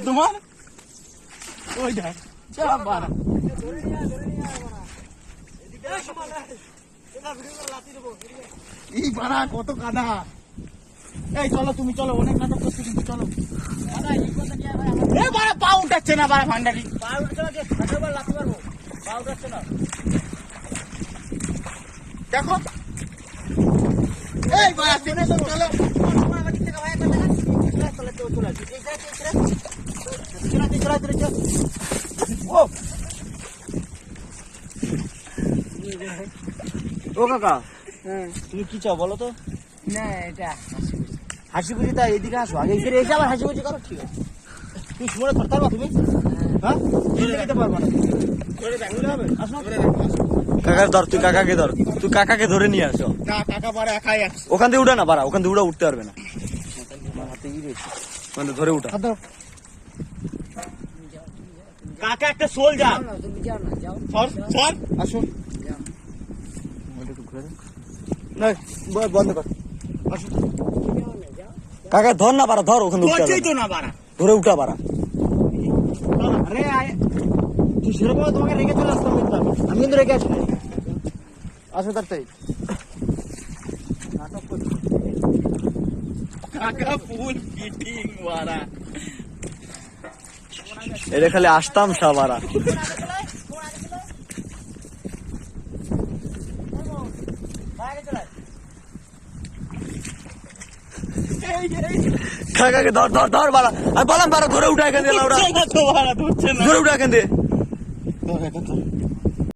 তোমার ওই দেখ কত কাদা। এই চলো তুমি চলো, অনেক নাটক করছো কিন্তু চলো। পা উঠাচ্ছে না বাড়া ভান্ডারি, পা উঠছে না, লাথি মারবো, পা উঠাচ্ছে না দেখো। এই বাড়া চলো ও কাকা, তুমি কি চাও বলো তো? না এটা হাসি খুশি, তাই এদিকে আসো, আগে এখানে এসে আবার হাসি খুশি করো। ঠিক আছে, তুমি সময় ধরতে পারবা তুমি? হ্যাঁ যেতে পারবা না, কাকার ধর, তুই কাকাকে ধর, তুই কাকাকে ধরে নিয়ে আসো। না কাকা পারে একাই আসছে, ওখান থেকে উঠা না পারা, ওখান থেকে উঠতে পারবে না, মানে ধরে উঠা। কাকা একটা সোল যা, তুমি যাও না, যাও সর আসো, না বন্ধ কর, আসো। কাকা ধর না পারা, ধর, ওখানে উঠতে ধরছেই পারবে তো না, না বাড়া। ধরে উঠা পারা। আরে তুই সেরকম তোমাকে রেখে চলে আসতাম, কিন্তু আমি কিন্তু রেখে আসি। আসো তাড়াতাড়ি, নাটক করছি। কাকা ফুল ফিটিং বাড়া, এটা খালি আসতাম সাবারা। কাকাকে ধর ধর ধর বাড়া, আমি বললাম বাড়া ধরে উঠা এখান দিয়ে, ধরে উঠা এখান দিয়ে।